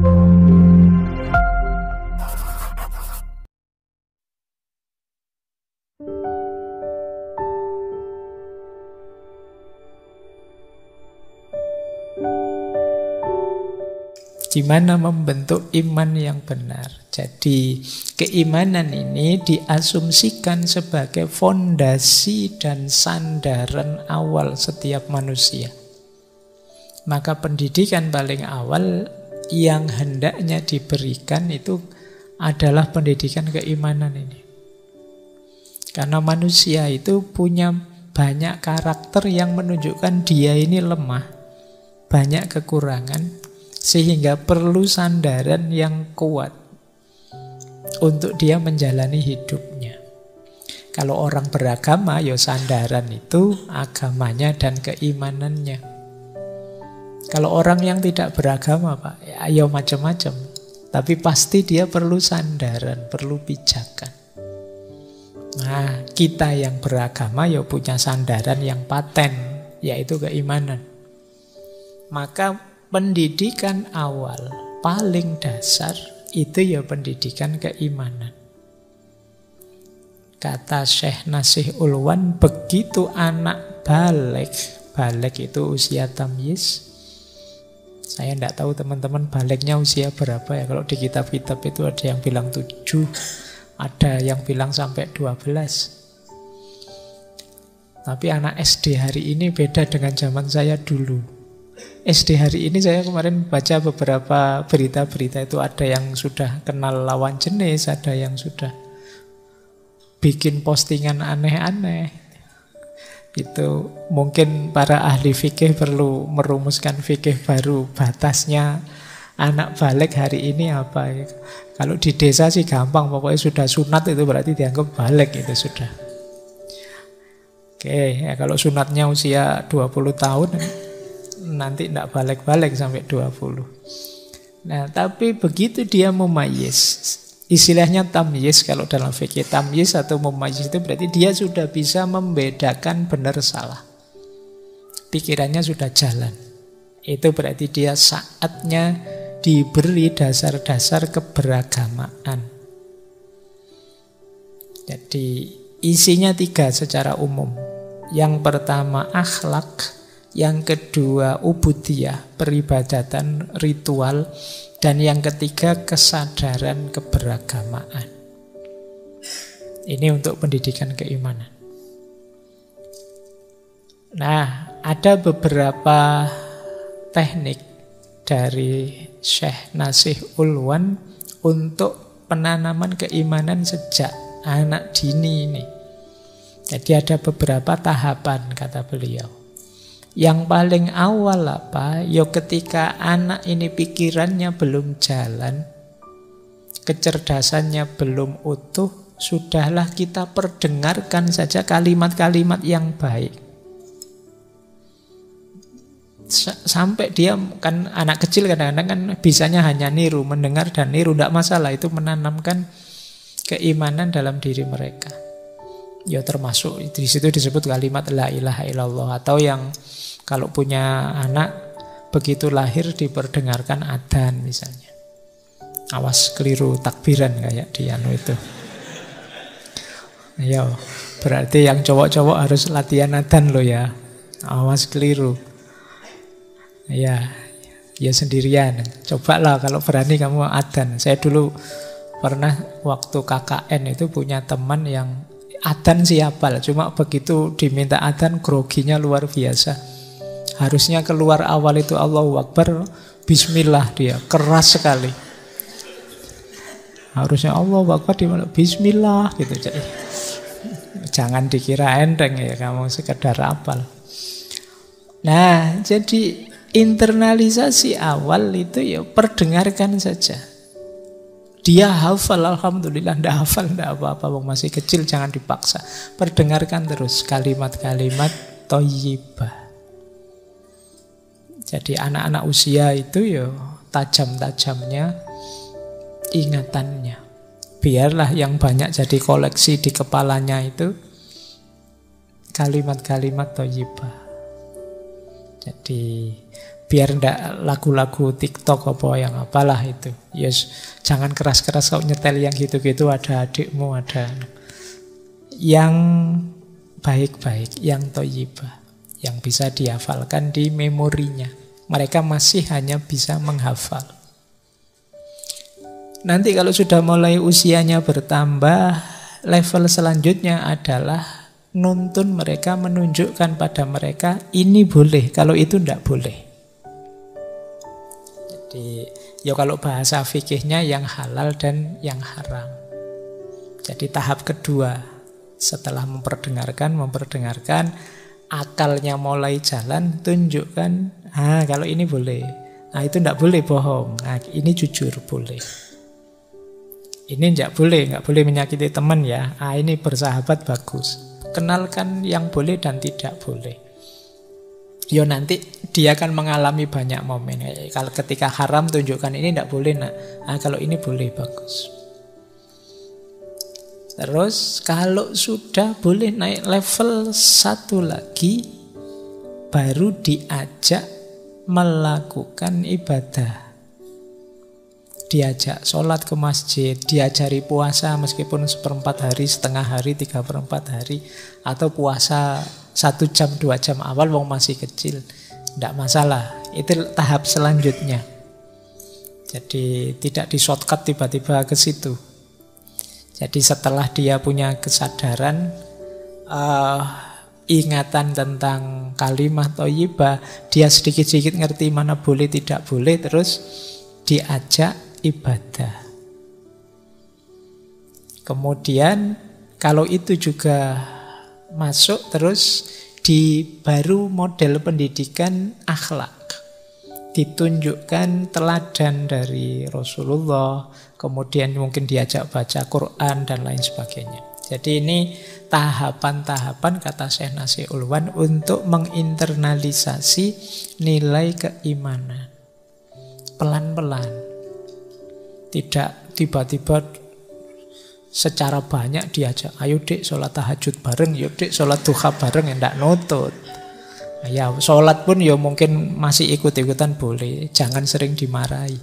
Gimana membentuk iman yang benar? Jadi keimanan ini diasumsikan sebagai fondasi dan sandaran awal setiap manusia. Maka pendidikan paling awal yang hendaknya diberikan itu adalah pendidikan keimanan ini. Karena manusia itu punya banyak karakter yang menunjukkan dia ini lemah, banyak kekurangan, sehingga perlu sandaran yang kuat untuk dia menjalani hidupnya. Kalau orang beragama, ya sandaran itu agamanya dan keimanannya. Kalau orang yang tidak beragama, Pak, ya macam-macam. Tapi pasti dia perlu sandaran, perlu pijakan. Nah, kita yang beragama ya punya sandaran yang paten, yaitu keimanan. Maka pendidikan awal paling dasar itu ya pendidikan keimanan. Kata Syekh Nasih Ulwan, begitu anak balik itu usia tamyiz. Saya tidak tahu teman-teman baliknya usia berapa ya. Kalau di kitab-kitab itu ada yang bilang 7, ada yang bilang sampai 12. Tapi anak SD hari ini beda dengan zaman saya dulu. SD hari ini saya kemarin baca beberapa berita-berita itu ada yang sudah kenal lawan jenis, ada yang sudah bikin postingan aneh-aneh. Itu mungkin para ahli fikih perlu merumuskan fikih baru, batasnya anak balik hari ini apa. Kalau di desa sih gampang, pokoknya sudah sunat itu berarti dianggap balik, itu sudah. Oke, ya kalau sunatnya usia 20 tahun nanti tidak balik-balik sampai 20. Nah, tapi begitu dia mumayyiz, istilahnya tamyiz kalau dalam fikih, tamyiz atau mumayyiz itu berarti dia sudah bisa membedakan benar salah. Pikirannya sudah jalan. Itu berarti dia saatnya diberi dasar-dasar keberagamaan. Jadi isinya 3 secara umum. Yang pertama akhlak, yang kedua ubudiyah, peribadatan ritual, dan yang ketiga kesadaran keberagamaan. Ini untuk pendidikan keimanan. Nah, ada beberapa teknik dari Syekh Nasih Ulwan untuk penanaman keimanan sejak anak dini ini. Jadi ada beberapa tahapan kata beliau. Yang paling awal apa? Ya ketika anak ini pikirannya belum jalan, kecerdasannya belum utuh, sudahlah kita perdengarkan saja kalimat-kalimat yang baik. Sampai dia, kan anak kecil kadang-kadang kan bisanya hanya niru, mendengar dan niru, tidak masalah, itu menanamkan keimanan dalam diri mereka. Ya termasuk di situ disebut kalimat la ilaha illallah, atau yang kalau punya anak begitu lahir diperdengarkan adzan misalnya. Awas keliru takbiran kayak di anu itu. Ya, berarti yang cowok-cowok harus latihan adzan loh ya. Awas keliru. Ya sendirian. Cobalah kalau berani kamu adzan. Saya dulu pernah waktu KKN itu punya teman yang adzan siapa, cuma begitu diminta adzan groginya luar biasa. Harusnya keluar awal itu Allahu Akbar, Bismillah, dia keras sekali. Harusnya Allahu Akbar dimana Bismillah gitu. Jadi jangan dikira enteng ya kamu sekedar hafal. Nah, jadi internalisasi awal itu ya perdengarkan saja. Dia hafal, alhamdulillah. Tidak hafal, tidak apa-apa, masih kecil, jangan dipaksa. Perdengarkan terus kalimat-kalimat thayyibah. Jadi anak-anak usia itu ya tajam-tajamnya ingatannya. Biarlah yang banyak jadi koleksi di kepalanya itu kalimat-kalimat thayyibah. Jadi biar ndak lagu-lagu TikTok apa yang apalah itu. Yes, jangan keras-keras kau nyetel yang gitu-gitu, ada adikmu, ada yang baik-baik, yang thayyibah, yang bisa dihafalkan di memorinya. Mereka masih hanya bisa menghafal. Nanti kalau sudah mulai usianya bertambah, level selanjutnya adalah nuntun mereka, menunjukkan pada mereka ini boleh, kalau itu tidak boleh. Jadi ya kalau bahasa fikihnya yang halal dan yang haram. Jadi tahap kedua, setelah memperdengarkan, akalnya mulai jalan, tunjukkan, kalau ini boleh, itu tidak boleh bohong, ini jujur boleh. Ini nggak boleh menyakiti teman ya. Ini bersahabat bagus. Kenalkan yang boleh dan tidak boleh. Yo nanti dia akan mengalami banyak momen. Kalau ketika haram tunjukkan ini nggak boleh nak. Kalau ini boleh bagus. Terus kalau sudah boleh naik level satu lagi, baru diajak melakukan ibadah. Diajak sholat ke masjid, diajari puasa meskipun 1/4 hari, setengah hari, 3/4 hari, atau puasa 1 jam, 2 jam awal, wong masih kecil, tidak masalah. Itu tahap selanjutnya. Jadi tidak di shortcut tiba-tiba ke situ. Jadi setelah dia punya kesadaran, ingatan tentang kalimat thayyibah, dia sedikit-sedikit ngerti mana boleh tidak boleh, terus diajak ibadah. Kemudian kalau itu juga masuk, terus di baru model pendidikan akhlak. Ditunjukkan teladan dari Rasulullah, kemudian mungkin diajak baca Quran dan lain sebagainya. Jadi ini tahapan-tahapan, kata Syekh Nasih Ulwan, untuk menginternalisasi nilai keimanan. Pelan-pelan. Tidak tiba-tiba secara banyak diajak, ayo dek sholat tahajud bareng, yuk dek sholat duha bareng, ya ndak nutut. Ya sholat pun ya mungkin masih ikut-ikutan boleh, jangan sering dimarahi.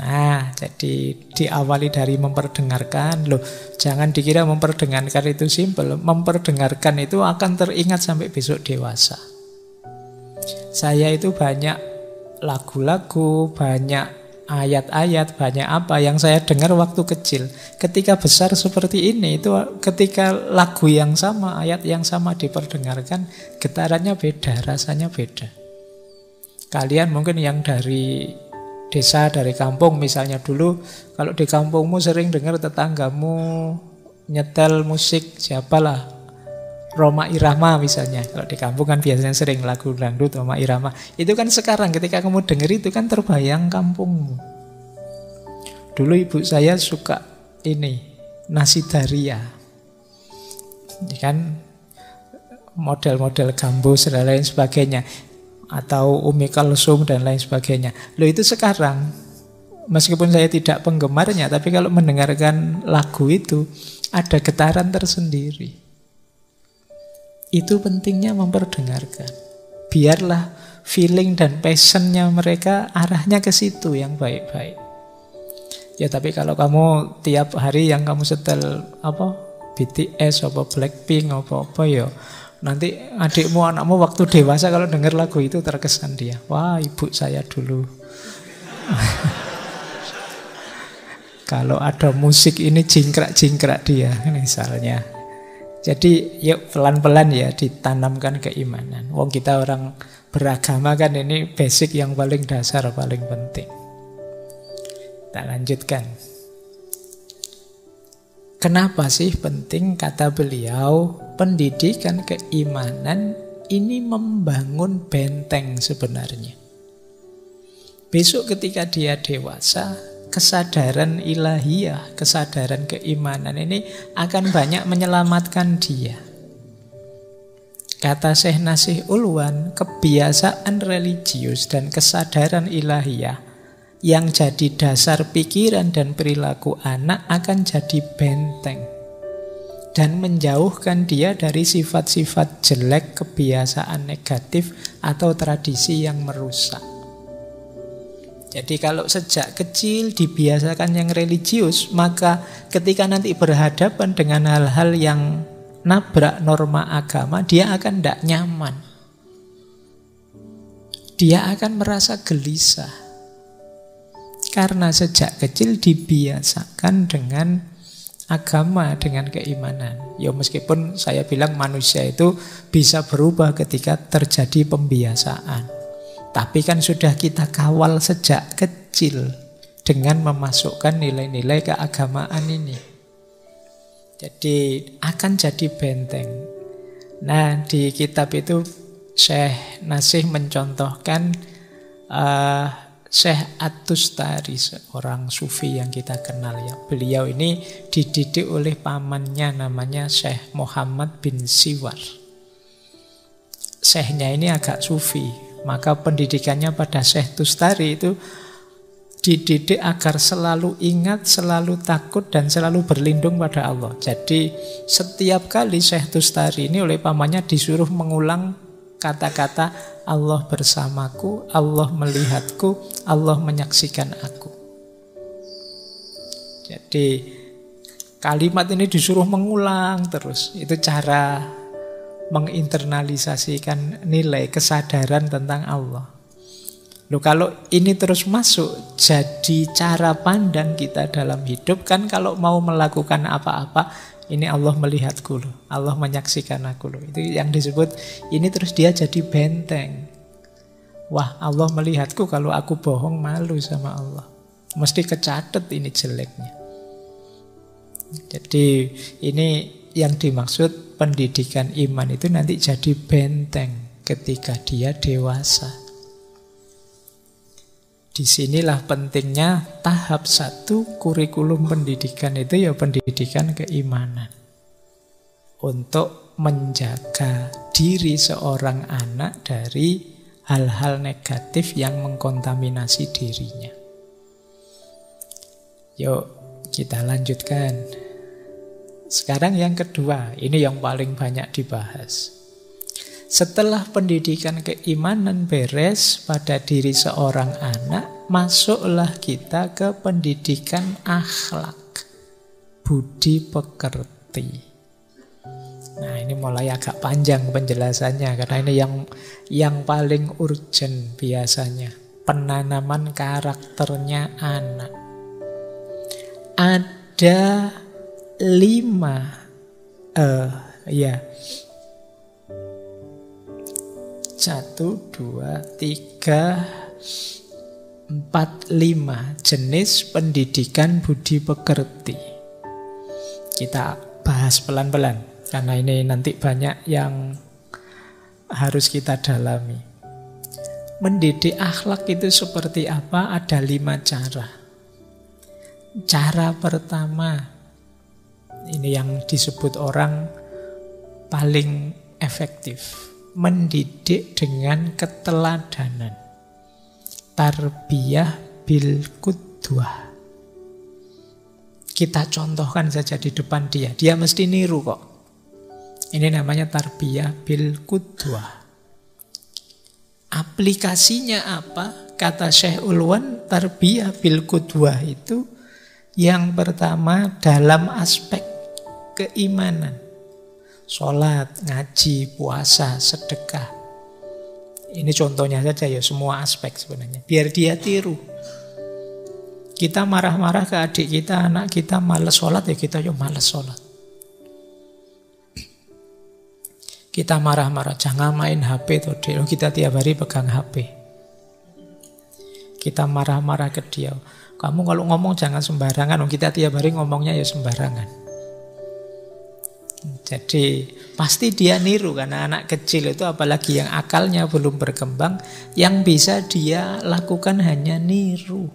Nah, jadi diawali dari memperdengarkan. Loh, jangan dikira memperdengarkan itu simpel. Memperdengarkan itu akan teringat sampai besok dewasa. Saya itu banyak lagu-lagu, banyak ayat-ayat, banyak apa yang saya dengar waktu kecil. Ketika besar seperti ini, itu ketika lagu yang sama, ayat yang sama diperdengarkan, getarannya beda, rasanya beda. Kalian mungkin yang dari desa, dari kampung misalnya dulu, kalau di kampungmu sering dengar tetanggamu nyetel musik, siapalah, Rhoma Irama misalnya. Kalau di kampung kan biasanya sering lagu dangdut Rhoma Irama. Itu kan sekarang ketika kamu dengar itu kan terbayang kampungmu. Dulu ibu saya suka ini, Nasi Daria. Ini kan model-model gambus dan lain sebagainya. Atau Umi Kalsum dan lain sebagainya. Loh itu sekarang, meskipun saya tidak penggemarnya, tapi kalau mendengarkan lagu itu ada getaran tersendiri. Itu pentingnya memperdengarkan. Biarlah feeling dan passionnya mereka arahnya ke situ yang baik-baik. Ya tapi kalau kamu tiap hari yang kamu setel BTS, Blackpink, apa ya, nanti adikmu, anakmu waktu dewasa kalau dengar lagu itu terkesan dia, wah ibu saya dulu. Kalau ada musik ini jingkrak-jingkrak dia misalnya. Jadi yuk pelan-pelan ya ditanamkan keimanan. Wong kita orang beragama kan, ini basic yang paling dasar, paling penting. Kita lanjutkan. Kenapa sih penting, kata beliau, pendidikan keimanan ini membangun benteng sebenarnya. Besok ketika dia dewasa, kesadaran ilahiyah, kesadaran keimanan ini akan banyak menyelamatkan dia. Kata Syekh Nasih Ulwan, kebiasaan religius dan kesadaran ilahiyah yang jadi dasar pikiran dan perilaku anak akan jadi benteng. dan menjauhkan dia dari sifat-sifat jelek, kebiasaan negatif, atau tradisi yang merusak. Jadi kalau sejak kecil dibiasakan yang religius, maka ketika nanti berhadapan dengan hal-hal yang nabrak norma agama, dia akan tidak nyaman. Dia akan merasa gelisah. Karena sejak kecil dibiasakan dengan agama, dengan keimanan. Ya meskipun saya bilang manusia itu bisa berubah ketika terjadi pembiasaan. Tapi kan sudah kita kawal sejak kecil dengan memasukkan nilai-nilai keagamaan ini. Jadi akan jadi benteng. Nah di kitab itu Syekh Nasih mencontohkan Syekh At-Tustari, seorang sufi yang kita kenal ya. Beliau ini dididik oleh pamannya namanya Syekh Muhammad bin Siwar. Syekhnya ini agak sufi, maka pendidikannya pada Syekh Tustari itu dididik agar selalu ingat, selalu takut, dan selalu berlindung pada Allah. Jadi setiap kali Syekh Tustari ini oleh pamannya disuruh mengulang kata-kata Allah bersamaku, Allah melihatku, Allah menyaksikan aku. Jadi kalimat ini disuruh mengulang terus. Itu cara menginternalisasikan nilai kesadaran tentang Allah. Loh, kalau ini terus masuk jadi cara pandang kita dalam hidup, kan kalau mau melakukan apa-apa, ini Allah melihatku loh, Allah menyaksikan aku loh. Itu yang disebut, ini terus dia jadi benteng. Wah, Allah melihatku, kalau aku bohong malu sama Allah. Mesti kecatet ini jeleknya. Jadi ini yang dimaksud pendidikan iman itu nanti jadi benteng ketika dia dewasa. Disinilah pentingnya tahap 1 kurikulum pendidikan itu ya pendidikan keimanan. Untuk menjaga diri seorang anak dari hal-hal negatif yang mengkontaminasi dirinya. Yuk kita lanjutkan. Sekarang yang kedua, ini yang paling banyak dibahas. Setelah pendidikan keimanan beres pada diri seorang anak, masuklah kita ke pendidikan akhlak, budi pekerti. Nah ini mulai agak panjang penjelasannya, karena ini yang paling urgent biasanya. Penanaman karakternya anak. Ada 5 1, 2, 3, 4, 5 jenis pendidikan budi pekerti. Kita bahas pelan-pelan, karena ini nanti banyak yang harus kita dalami. Mendidik akhlak itu seperti apa? Ada 5 cara. Cara pertama, ini yang disebut orang paling efektif. Mendidik dengan keteladanan. Tarbiyah bil qudwah. Kita contohkan saja di depan dia. Dia mesti niru kok. Ini namanya tarbiyah bil qudwah. Aplikasinya apa? Kata Syekh Ulwan, tarbiyah bil qudwah itu yang pertama dalam aspek keimanan. Sholat, ngaji, puasa, sedekah. Ini contohnya saja ya, semua aspek sebenarnya. Biar dia tiru. Kita marah-marah ke adik kita, anak kita malas sholat, ya kita yuk malas sholat. Kita marah-marah, jangan main HP tuh, kita tiap hari pegang HP. Kita marah-marah ke dia, kamu kalau ngomong jangan sembarangan, kita tiap hari ngomongnya ya sembarangan. Jadi pasti dia niru, karena anak kecil itu apalagi yang akalnya belum berkembang, yang bisa dia lakukan hanya niru.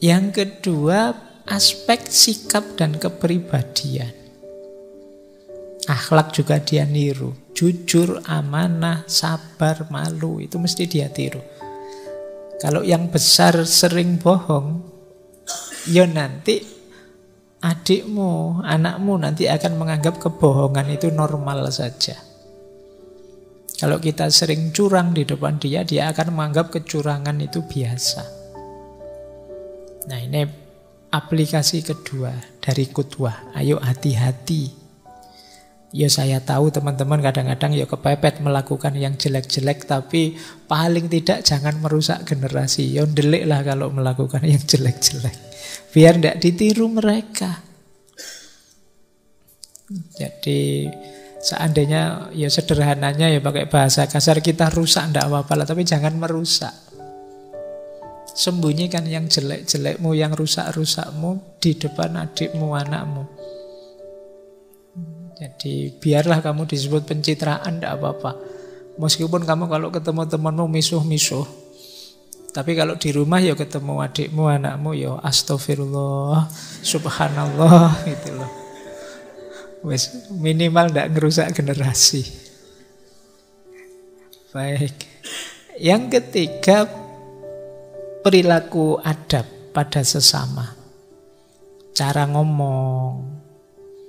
Yang kedua, aspek sikap dan kepribadian. Akhlak juga dia niru. Jujur, amanah, sabar, malu, itu mesti dia tiru. Kalau yang besar sering bohong, ya nanti adikmu, anakmu nanti akan menganggap kebohongan itu normal saja. Kalau kita sering curang di depan dia, dia akan menganggap kecurangan itu biasa. Nah, ini aplikasi kedua dari qudwah. Ayo hati-hati. Ya saya tahu teman-teman kadang-kadang ya kepepet melakukan yang jelek-jelek, tapi paling tidak jangan merusak generasi. Ya ndelik lah kalau melakukan yang jelek-jelek. Biar tidak ditiru mereka. Jadi seandainya ya sederhananya ya pakai bahasa kasar, kita rusak tidak apa-apa lah, tapi jangan merusak. Sembunyikan yang jelek-jelekmu, yang rusak-rusakmu di depan adikmu, anakmu. Jadi biarlah kamu disebut pencitraan, tidak apa-apa. Meskipun kamu kalau ketemu temanmu misuh-misuh, tapi kalau di rumah ya ketemu adikmu, anakmu ya astagfirullah, subhanallah gitu loh. Wes minimal tidak ngerusak generasi. Baik. Yang ketiga, perilaku adab pada sesama. Cara ngomong,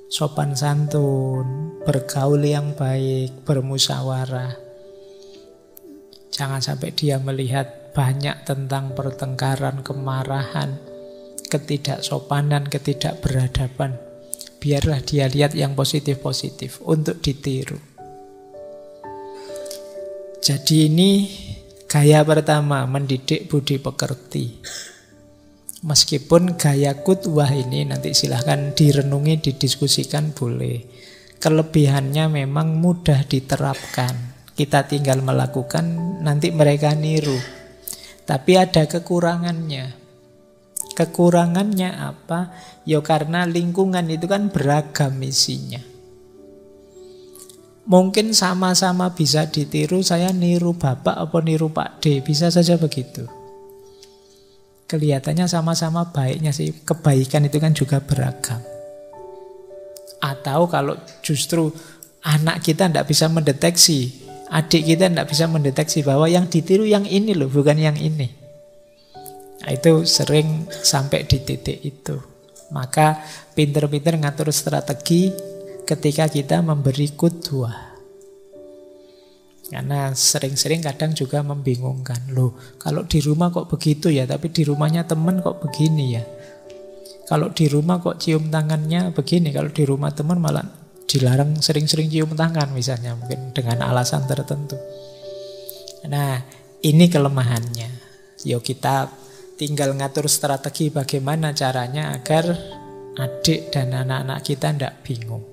sopan santun, bergaul yang baik, bermusyawarah. Jangan sampai dia melihat banyak tentang pertengkaran, kemarahan, ketidaksopanan, ketidakberadaban. Biarlah dia lihat yang positif-positif untuk ditiru. Jadi ini gaya pertama, mendidik budi pekerti. Meskipun gaya qudwah ini nanti silahkan direnungi, didiskusikan boleh. Kelebihannya memang mudah diterapkan. Kita tinggal melakukan, nanti mereka niru. Tapi ada kekurangannya. Kekurangannya apa? Ya karena lingkungan itu kan beragam isinya. Mungkin sama-sama bisa ditiru, saya niru bapak apa niru Pak D, bisa saja begitu. Kelihatannya sama-sama baiknya sih, kebaikan itu kan juga beragam. Atau kalau justru anak kita tidak bisa mendeteksi, adik kita tidak bisa mendeteksi bahwa yang ditiru yang ini loh, bukan yang ini. Nah, itu sering sampai di titik itu. Maka pinter-pinter ngatur strategi ketika kita memberi qudwah. Karena sering-sering kadang juga membingungkan. Loh, kalau di rumah kok begitu ya, tapi di rumahnya teman kok begini ya. Kalau di rumah kok cium tangannya begini, kalau di rumah teman malah dilarang sering-sering cium tangan misalnya, mungkin dengan alasan tertentu. Nah, ini kelemahannya. Yo kita tinggal ngatur strategi bagaimana caranya agar adik dan anak-anak kita tidak bingung.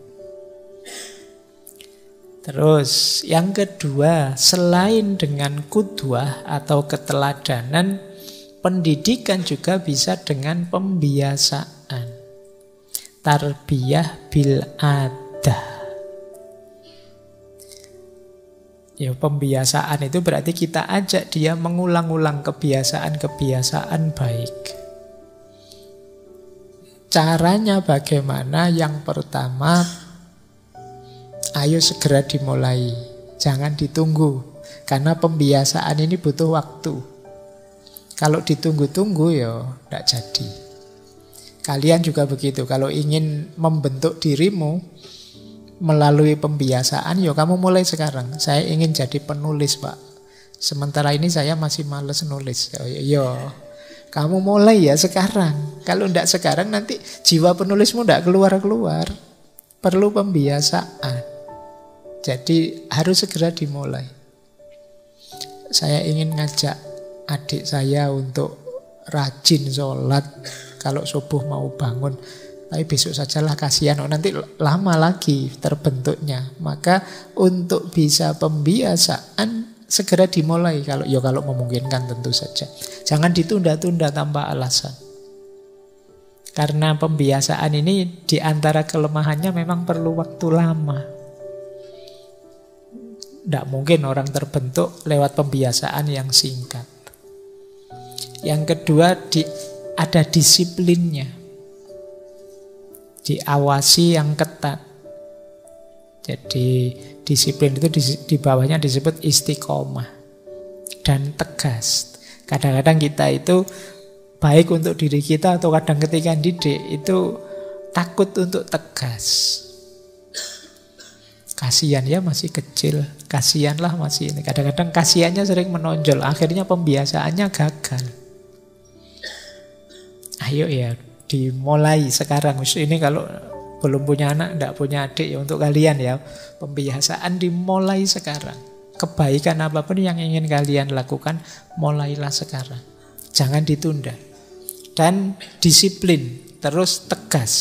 Terus yang kedua, selain dengan qudwah atau keteladanan, pendidikan juga bisa dengan pembiasaan. Tarbiyah bil adah. Ya, pembiasaan itu berarti kita ajak dia mengulang-ulang kebiasaan-kebiasaan baik. Caranya bagaimana? Yang pertama, ayo segera dimulai. Jangan ditunggu. Karena pembiasaan ini butuh waktu. Kalau ditunggu-tunggu ya tidak jadi. Kalian juga begitu. Kalau ingin membentuk dirimu melalui pembiasaan, yo kamu mulai sekarang. Saya ingin jadi penulis, Pak. Sementara ini saya masih males nulis. Yo, kamu mulai ya sekarang. Kalau tidak sekarang nanti jiwa penulismu tidak keluar-keluar. Perlu pembiasaan. Jadi harus segera dimulai. Saya ingin ngajak adik saya untuk rajin sholat kalau subuh mau bangun. Tapi besok sajalah, kasihan, nanti lama lagi terbentuknya. Maka untuk bisa pembiasaan segera dimulai kalau memungkinkan tentu saja. Jangan ditunda-tunda tanpa alasan. Karena pembiasaan ini di antara kelemahannya memang perlu waktu lama. Tidak mungkin orang terbentuk lewat pembiasaan yang singkat. Yang kedua, ada disiplinnya. Diawasi yang ketat. Jadi disiplin itu di bawahnya disebut istiqomah dan tegas. Kadang-kadang kita itu baik untuk diri kita atau kadang ketika didik itu takut untuk tegas. Kasihan ya masih kecil, kasihanlah masih ini. Kadang-kadang kasihannya sering menonjol, akhirnya pembiasaannya gagal. Ayo ya, dimulai sekarang. Ini kalau belum punya anak, tidak punya adik ya, untuk kalian ya, pembiasaan dimulai sekarang. Kebaikan apapun yang ingin kalian lakukan, mulailah sekarang. Jangan ditunda. Dan disiplin, terus tegas.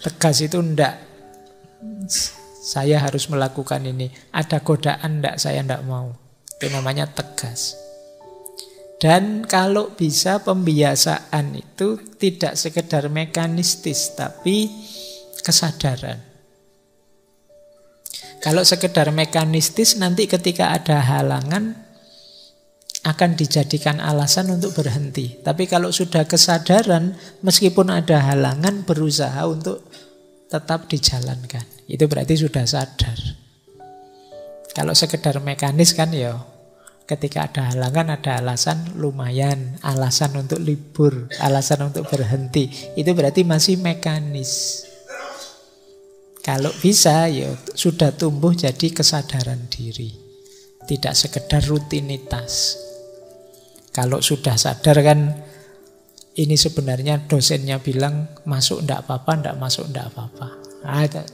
Tegas itu ndak, saya harus melakukan ini. Ada godaan ndak, saya ndak mau. Itu namanya tegas. Dan kalau bisa pembiasaan itu tidak sekedar mekanistis, tapi kesadaran. Kalau sekedar mekanistis, nanti ketika ada halangan akan dijadikan alasan untuk berhenti. Tapi kalau sudah kesadaran, meskipun ada halangan, berusaha untuk tetap dijalankan. Itu berarti sudah sadar. Kalau sekedar mekanis kan ya, ketika ada halangan, ada alasan, lumayan. Alasan untuk libur, alasan untuk berhenti. Itu berarti masih mekanis. Kalau bisa ya sudah tumbuh jadi kesadaran diri. Tidak sekedar rutinitas. Kalau sudah sadar kan, ini sebenarnya dosennya bilang masuk ndak apa-apa, ndak masuk ndak apa-apa.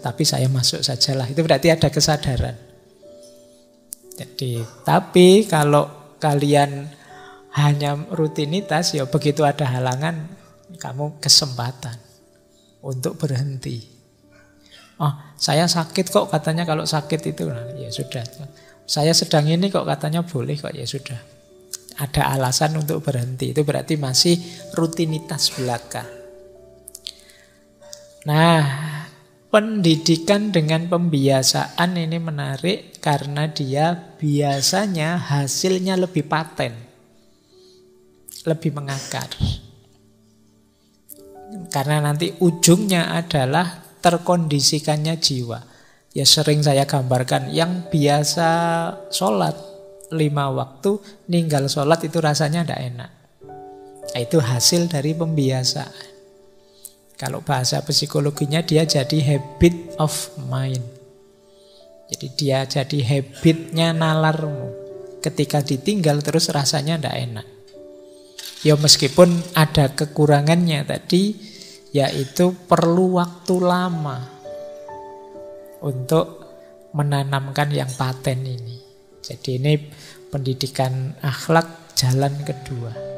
Tapi saya masuk sajalah. Itu berarti ada kesadaran. Jadi, tapi kalau kalian hanya rutinitas, ya begitu ada halangan, kamu kesempatan untuk berhenti. Oh, saya sakit kok katanya, kalau sakit itu, nah, ya sudah. Saya sedang ini kok katanya boleh kok, ya sudah. Ada alasan untuk berhenti. Itu berarti masih rutinitas belaka. Nah, pendidikan dengan pembiasaan ini menarik karena dia biasanya hasilnya lebih paten, lebih mengakar. Karena nanti ujungnya adalah terkondisikannya jiwa. Ya sering saya gambarkan, yang biasa sholat 5 waktu, ninggal sholat itu rasanya tidak enak. Itu hasil dari pembiasaan. Kalau bahasa psikologinya dia jadi habit of mind. Jadi dia jadi habitnya nalarmu. Ketika ditinggal terus rasanya tidak enak. Ya meskipun ada kekurangannya tadi, yaitu perlu waktu lama untuk menanamkan yang paten ini. Jadi ini pendidikan akhlak jalan kedua.